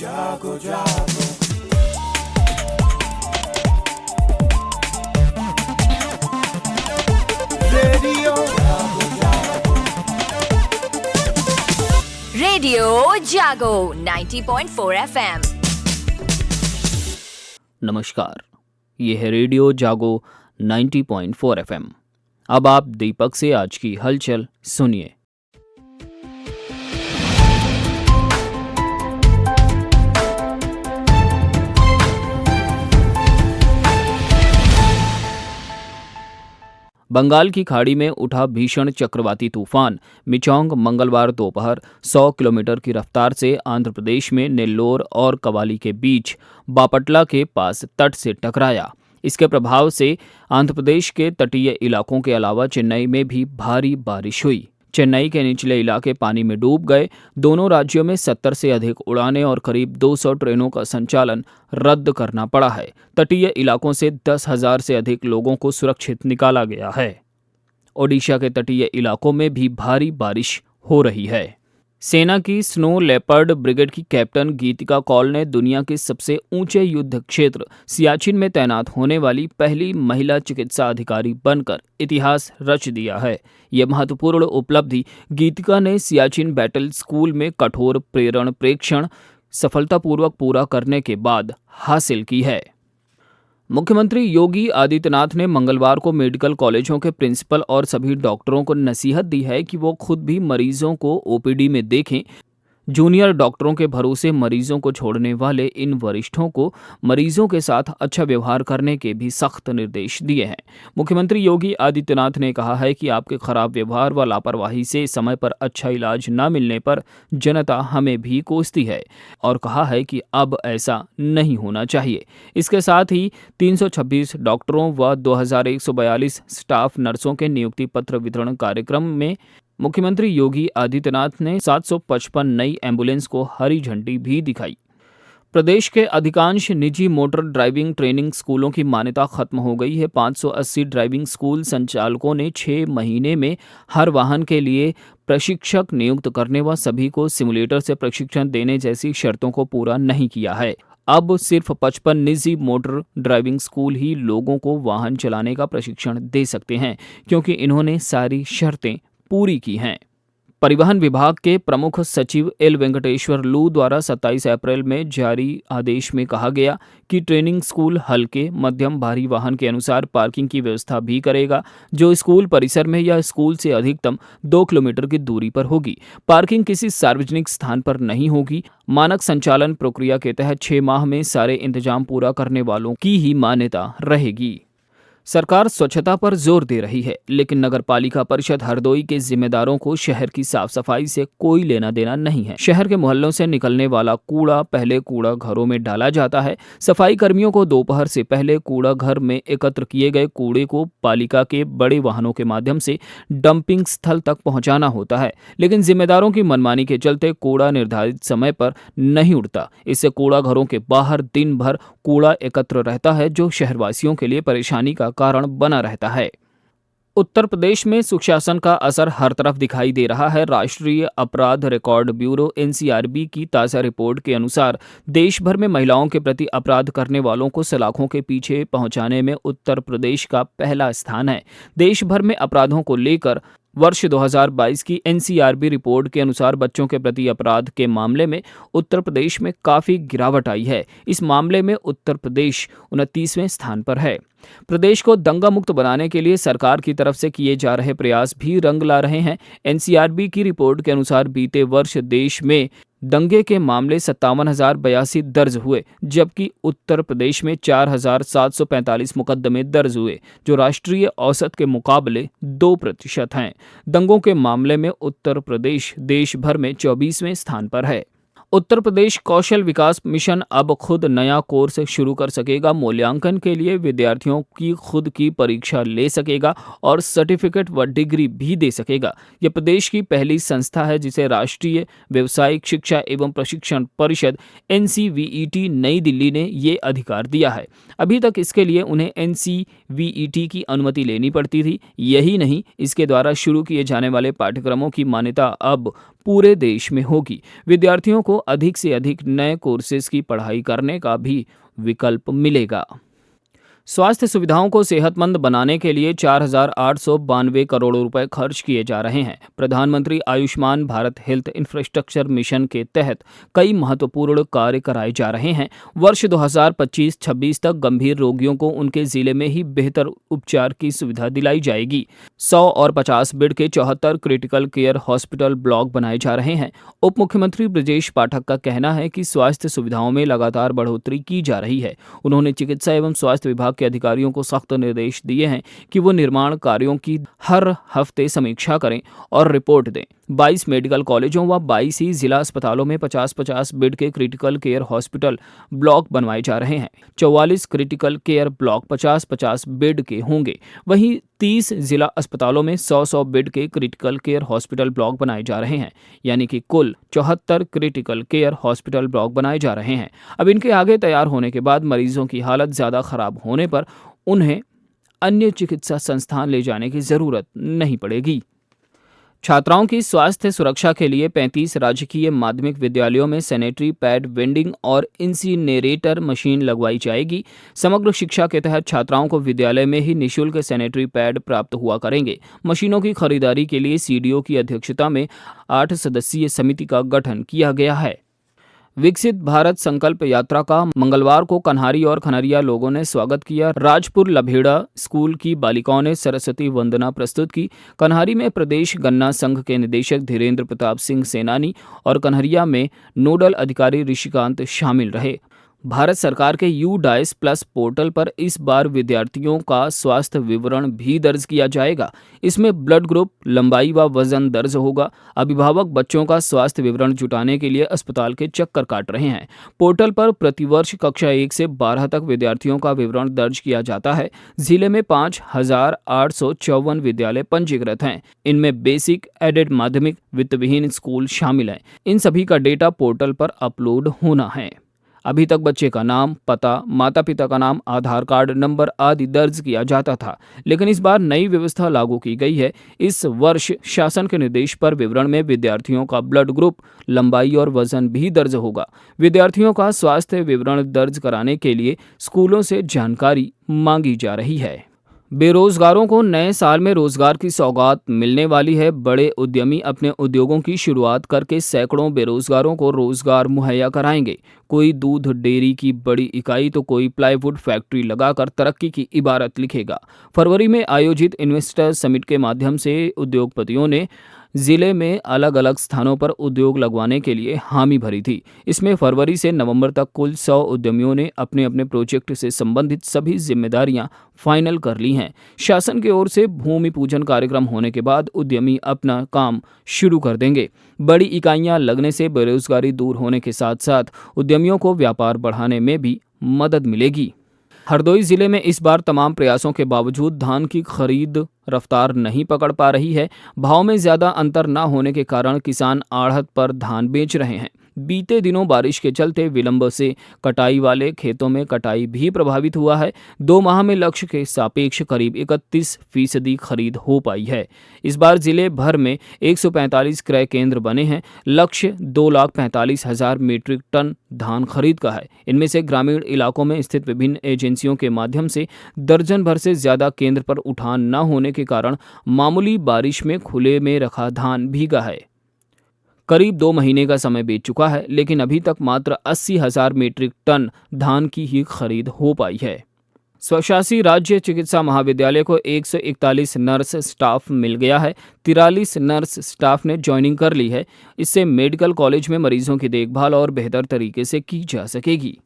जागो जागो रेडियो जागो जागो रेडियो जागो 90.4 FM। नमस्कार, ये है रेडियो जागो 90.4 FM। अब आप दीपक से आज की हलचल सुनिए। बंगाल की खाड़ी में उठा भीषण चक्रवाती तूफान मिचोंग मंगलवार दोपहर 100 किलोमीटर की रफ्तार से आंध्र प्रदेश में नेल्लोर और कवाली के बीच बापटला के पास तट से टकराया। इसके प्रभाव से आंध्र प्रदेश के तटीय इलाकों के अलावा चेन्नई में भी भारी बारिश हुई। चेन्नई के निचले इलाके पानी में डूब गए। दोनों राज्यों में 70 से अधिक उड़ानें और करीब 200 ट्रेनों का संचालन रद्द करना पड़ा है। तटीय इलाकों से 10,000 से अधिक लोगों को सुरक्षित निकाला गया है। ओडिशा के तटीय इलाकों में भी भारी बारिश हो रही है। सेना की स्नो लेपर्ड ब्रिगेड की कैप्टन गीतिका कौल ने दुनिया के सबसे ऊंचे युद्ध क्षेत्र सियाचिन में तैनात होने वाली पहली महिला चिकित्सा अधिकारी बनकर इतिहास रच दिया है। यह महत्वपूर्ण उपलब्धि गीतिका ने सियाचिन बैटल स्कूल में कठोर प्रेरण प्रेक्षण सफलतापूर्वक पूरा करने के बाद हासिल की है। मुख्यमंत्री योगी आदित्यनाथ ने मंगलवार को मेडिकल कॉलेजों के प्रिंसिपल और सभी डॉक्टरों को नसीहत दी है कि वो खुद भी मरीजों को ओपीडी में देखें। जूनियर डॉक्टरों के भरोसे मरीजों को छोड़ने वाले इन वरिष्ठों को मरीजों के साथ अच्छा व्यवहार करने के भी सख्त निर्देश दिए हैं। मुख्यमंत्री योगी आदित्यनाथ ने कहा है कि आपके खराब व्यवहार व लापरवाही से समय पर अच्छा इलाज न मिलने पर जनता हमें भी कोसती है और कहा है कि अब ऐसा नहीं होना चाहिए। इसके साथ ही 326 डॉक्टरों व 2142 स्टाफ नर्सों के नियुक्ति पत्र वितरण कार्यक्रम में मुख्यमंत्री योगी आदित्यनाथ ने 755 नई एम्बुलेंस को हरी झंडी भी दिखाई। प्रदेश के अधिकांश निजी मोटर ड्राइविंग ट्रेनिंग स्कूलों की मान्यता खत्म हो गई है। 580 ड्राइविंग स्कूल संचालकों ने 6 महीने में हर वाहन के लिए प्रशिक्षक नियुक्त करने व सभी को सिमुलेटर से प्रशिक्षण देने जैसी शर्तों को पूरा नहीं किया है। अब सिर्फ 55 निजी मोटर ड्राइविंग स्कूल ही लोगों को वाहन चलाने का प्रशिक्षण दे सकते हैं, क्योंकि इन्होंने सारी शर्तें पूरी की हैं। परिवहन विभाग के प्रमुख सचिव एल वेंकटेश्वर लू द्वारा 27 अप्रैल में जारी आदेश में कहा गया कि ट्रेनिंग स्कूल हल्के, मध्यम, भारी वाहन के अनुसार पार्किंग की व्यवस्था भी करेगा, जो स्कूल परिसर में या स्कूल से अधिकतम 2 किलोमीटर की दूरी पर होगी। पार्किंग किसी सार्वजनिक स्थान पर नहीं होगी। मानक संचालन प्रक्रिया के तहत 6 माह में सारे इंतजाम पूरा करने वालों की ही मान्यता रहेगी। सरकार स्वच्छता पर जोर दे रही है, लेकिन नगर पालिका परिषद हरदोई के जिम्मेदारों को शहर की साफ सफाई से कोई लेना देना नहीं है। शहर के मोहल्लों से निकलने वाला कूड़ा पहले कूड़ा घरों में डाला जाता है। सफाई कर्मियों को दोपहर से पहले कूड़ा घर में एकत्र किए गए कूड़े को पालिका के बड़े वाहनों के माध्यम से डंपिंग स्थल तक पहुंचाना होता है, लेकिन जिम्मेदारों की मनमानी के चलते कूड़ा निर्धारित समय पर नहीं उड़ता। इससे कूड़ा घरों के बाहर दिन भर कूड़ा एकत्र रहता है, जो शहरवासियों के लिए परेशानी का कारण बना रहता है। उत्तर प्रदेश में सुशासन का असर हर तरफ दिखाई दे रहा है। राष्ट्रीय अपराध रिकॉर्ड ब्यूरो एनसीआरबी की ताज़ा रिपोर्ट के अनुसार देश भर में महिलाओं के प्रति अपराध करने वालों को सलाखों के पीछे पहुंचाने में उत्तर प्रदेश का पहला स्थान है। देश भर में अपराधों को लेकर वर्ष 2022 की एनसीआरबी रिपोर्ट के अनुसार बच्चों के प्रति अपराध के मामले में उत्तर प्रदेश में काफ़ी गिरावट आई है। इस मामले में उत्तर प्रदेश 29वें स्थान पर है। प्रदेश को दंगा मुक्त बनाने के लिए सरकार की तरफ से किए जा रहे प्रयास भी रंग ला रहे हैं। एनसीआरबी की रिपोर्ट के अनुसार बीते वर्ष देश में दंगे के मामले 57,082 दर्ज हुए, जबकि उत्तर प्रदेश में 4,745 मुकदमे दर्ज हुए, जो राष्ट्रीय औसत के मुकाबले 2% हैं। दंगों के मामले में उत्तर प्रदेश देश भर में 24वें स्थान पर है। उत्तर प्रदेश कौशल विकास मिशन अब खुद नया कोर्स शुरू कर सकेगा। मूल्यांकन के लिए विद्यार्थियों की खुद की परीक्षा ले सकेगा और सर्टिफिकेट व डिग्री भी दे सकेगा। यह प्रदेश की पहली संस्था है जिसे राष्ट्रीय व्यावसायिक शिक्षा एवं प्रशिक्षण परिषद NCVET नई दिल्ली ने ये अधिकार दिया है। अभी तक इसके लिए उन्हें NCVET की अनुमति लेनी पड़ती थी। यही नहीं, इसके द्वारा शुरू किए जाने वाले पाठ्यक्रमों की मान्यता अब पूरे देश में होगी। विद्यार्थियों को अधिक से अधिक नए कोर्सेज की पढ़ाई करने का भी विकल्प मिलेगा। स्वास्थ्य सुविधाओं को सेहतमंद बनाने के लिए 4,892 करोड़ रुपए खर्च किए जा रहे हैं। प्रधानमंत्री Ayushman Bharat health infrastructure mission के तहत कई महत्वपूर्ण कार्य कराए जा रहे हैं। वर्ष 2025-26 तक गंभीर रोगियों को उनके जिले में ही बेहतर उपचार की सुविधा दिलाई जाएगी। 100 और 50 बेड के 74 क्रिटिकल केयर हॉस्पिटल ब्लॉक बनाए जा रहे हैं। उप मुख्यमंत्री ब्रजेश पाठक का कहना है कि स्वास्थ्य सुविधाओं में लगातार बढ़ोतरी की जा रही है। उन्होंने चिकित्सा एवं स्वास्थ्य विभाग के अधिकारियों को सख्त निर्देश दिए हैं कि वो निर्माण कार्यों की हर हफ्ते समीक्षा करें और रिपोर्ट दें। 22 मेडिकल कॉलेजों व 22 ही जिला अस्पतालों में 50-50 बेड के क्रिटिकल केयर हॉस्पिटल ब्लॉक बनवाए जा रहे हैं। 44 क्रिटिकल केयर ब्लॉक 50-50 बेड के होंगे। वहीं 30 जिला अस्पतालों में 100-100 बेड के क्रिटिकल केयर हॉस्पिटल ब्लॉक बनाए जा रहे हैं, यानी कि कुल 74 क्रिटिकल केयर हॉस्पिटल ब्लॉक बनाए जा रहे हैं। अब इनके आगे तैयार होने के बाद मरीजों की हालत ज़्यादा खराब होने पर उन्हें अन्य चिकित्सा संस्थान ले जाने की जरूरत नहीं पड़ेगी। छात्राओं की स्वास्थ्य सुरक्षा के लिए 35 राजकीय माध्यमिक विद्यालयों में सैनिटरी पैड वेंडिंग और इंसिनेरेटर मशीन लगवाई जाएगी। समग्र शिक्षा के तहत छात्राओं को विद्यालय में ही निःशुल्क सैनिटरी पैड प्राप्त हुआ करेंगे। मशीनों की खरीदारी के लिए सीडीओ की अध्यक्षता में 8 सदस्यीय समिति का गठन किया गया है। विकसित भारत संकल्प यात्रा का मंगलवार को कन्हारी और खनरिया लोगों ने स्वागत किया। राजपुर लभेड़ा स्कूल की बालिकाओं ने सरस्वती वंदना प्रस्तुत की। कन्हारी में प्रदेश गन्ना संघ के निदेशक धीरेन्द्र प्रताप सिंह सेनानी और कन्हरिया में नोडल अधिकारी ऋषिकांत शामिल रहे। भारत सरकार के U-DICE प्लस पोर्टल पर इस बार विद्यार्थियों का स्वास्थ्य विवरण भी दर्ज किया जाएगा। इसमें ब्लड ग्रुप, लंबाई व वजन दर्ज होगा। अभिभावक बच्चों का स्वास्थ्य विवरण जुटाने के लिए अस्पताल के चक्कर काट रहे हैं। पोर्टल पर प्रतिवर्ष कक्षा 1 से 12 तक विद्यार्थियों का विवरण दर्ज किया जाता है। जिले में 5,854 विद्यालय पंजीकृत हैं। इनमें बेसिक, एडेड माध्यमिक, वित्तविहीन स्कूल शामिल हैं। इन सभी का डेटा पोर्टल पर अपलोड होना है। अभी तक बच्चे का नाम, पता, माता पिता का नाम, आधार कार्ड नंबर आदि दर्ज किया जाता था, लेकिन इस बार नई व्यवस्था लागू की गई है। इस वर्ष शासन के निर्देश पर विवरण में विद्यार्थियों का ब्लड ग्रुप, लंबाई और वजन भी दर्ज होगा। विद्यार्थियों का स्वास्थ्य विवरण दर्ज कराने के लिए स्कूलों से जानकारी मांगी जा रही है। बेरोजगारों को नए साल में रोजगार की सौगात मिलने वाली है। बड़े उद्यमी अपने उद्योगों की शुरुआत करके सैकड़ों बेरोजगारों को रोजगार मुहैया कराएंगे। कोई दूध डेयरी की बड़ी इकाई तो कोई प्लाईवुड फैक्ट्री लगाकर तरक्की की इबारत लिखेगा। फरवरी में आयोजित इन्वेस्टर समिट के माध्यम से उद्योगपतियों ने जिले में अलग अलग स्थानों पर उद्योग लगवाने के लिए हामी भरी थी। इसमें फरवरी से नवंबर तक कुल 100 उद्यमियों ने अपने अपने प्रोजेक्ट से संबंधित सभी जिम्मेदारियां फाइनल कर ली हैं। शासन की ओर से भूमि पूजन कार्यक्रम होने के बाद उद्यमी अपना काम शुरू कर देंगे। बड़ी इकाइयां लगने से बेरोजगारी दूर होने के साथ साथ उद्यमियों को व्यापार बढ़ाने में भी मदद मिलेगी। हरदोई जिले में इस बार तमाम प्रयासों के बावजूद धान की खरीद रफ्तार नहीं पकड़ पा रही है। भाव में ज्यादा अंतर न होने के कारण किसान आढ़त पर धान बेच रहे हैं। बीते दिनों बारिश के चलते विलंब से कटाई वाले खेतों में कटाई भी प्रभावित हुआ है। 2 माह में लक्ष्य के सापेक्ष करीब 31% खरीद हो पाई है। इस बार जिले भर में 145 क्रय केंद्र बने हैं। लक्ष्य 2,45,000 मीट्रिक टन धान खरीद का है। इनमें से ग्रामीण इलाकों में स्थित विभिन्न एजेंसियों के माध्यम से दर्जन भर से ज्यादा केंद्र पर उठान न होने के कारण मामूली बारिश में खुले में रखा धान भीगा है। करीब 2 महीने का समय बीत चुका है, लेकिन अभी तक मात्र 80,000 मीट्रिक टन धान की ही खरीद हो पाई है। स्वशासी राज्य चिकित्सा महाविद्यालय को 141 नर्स स्टाफ मिल गया है। 43 नर्स स्टाफ ने ज्वाइनिंग कर ली है। इससे मेडिकल कॉलेज में मरीजों की देखभाल और बेहतर तरीके से की जा सकेगी।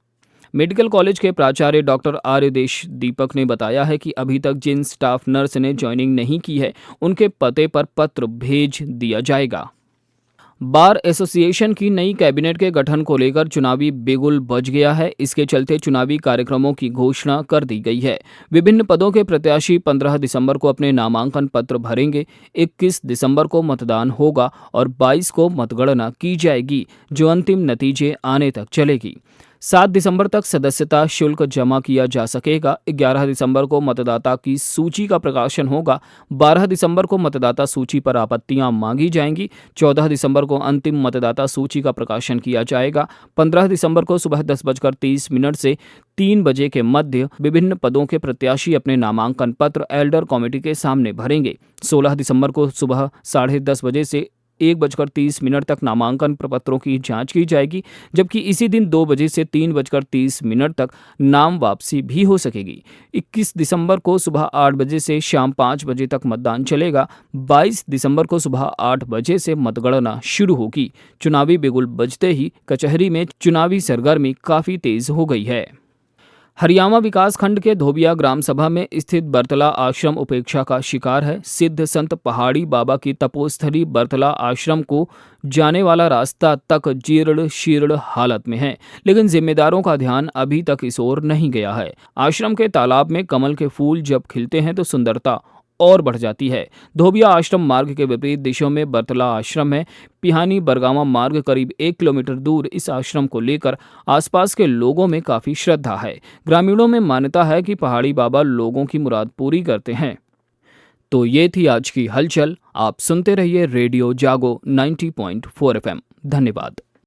मेडिकल कॉलेज के प्राचार्य डॉक्टर आर्यदेश दीपक ने बताया है कि अभी तक जिन स्टाफ नर्स ने ज्वाइनिंग नहीं की है, उनके पते पर पत्र भेज दिया जाएगा। बार एसोसिएशन की नई कैबिनेट के गठन को लेकर चुनावी बिगुल बज गया है। इसके चलते चुनावी कार्यक्रमों की घोषणा कर दी गई है। विभिन्न पदों के प्रत्याशी 15 दिसंबर को अपने नामांकन पत्र भरेंगे। 21 दिसंबर को मतदान होगा और 22 को मतगणना की जाएगी, जो अंतिम नतीजे आने तक चलेगी। 7 दिसंबर तक सदस्यता शुल्क जमा किया जा सकेगा। 11 दिसंबर को मतदाता की सूची का प्रकाशन होगा। 12 दिसंबर को मतदाता सूची पर आपत्तियां मांगी जाएंगी। 14 दिसंबर को अंतिम मतदाता सूची का प्रकाशन किया जाएगा। 15 दिसंबर को सुबह 10:30 से 3 बजे के मध्य विभिन्न पदों के प्रत्याशी अपने नामांकन पत्र एल्डर कमेटी के सामने भरेंगे। 16 दिसंबर को सुबह 10:30 बजे से 1:30 तक नामांकन प्रपत्रों की जांच की जाएगी, जबकि इसी दिन 2 बजे से 3:30 तक नाम वापसी भी हो सकेगी। 21 दिसंबर को सुबह 8 बजे से शाम 5 बजे तक मतदान चलेगा। 22 दिसंबर को सुबह 8 बजे से मतगणना शुरू होगी। चुनावी बिगुल बजते ही कचहरी में चुनावी सरगर्मी काफी तेज हो गई है। हरियाणा विकास खंड के धोबिया ग्राम सभा में स्थित बरतला आश्रम उपेक्षा का शिकार है। सिद्ध संत पहाड़ी बाबा की तपोस्थली बरतला आश्रम को जाने वाला रास्ता तक जीर्ण शीर्ण हालत में है, लेकिन जिम्मेदारों का ध्यान अभी तक इस ओर नहीं गया है। आश्रम के तालाब में कमल के फूल जब खिलते हैं तो सुंदरता और बढ़ जाती है। धोबिया आश्रम मार्ग के विपरीत दिशा में बरतला आश्रम है। पिहानी बरगामा मार्ग करीब 1 किलोमीटर दूर इस आश्रम को लेकर आसपास के लोगों में काफी श्रद्धा है। ग्रामीणों में मान्यता है कि पहाड़ी बाबा लोगों की मुराद पूरी करते हैं। तो ये थी आज की हलचल। आप सुनते रहिए रेडियो जागो 90.4 FM। धन्यवाद।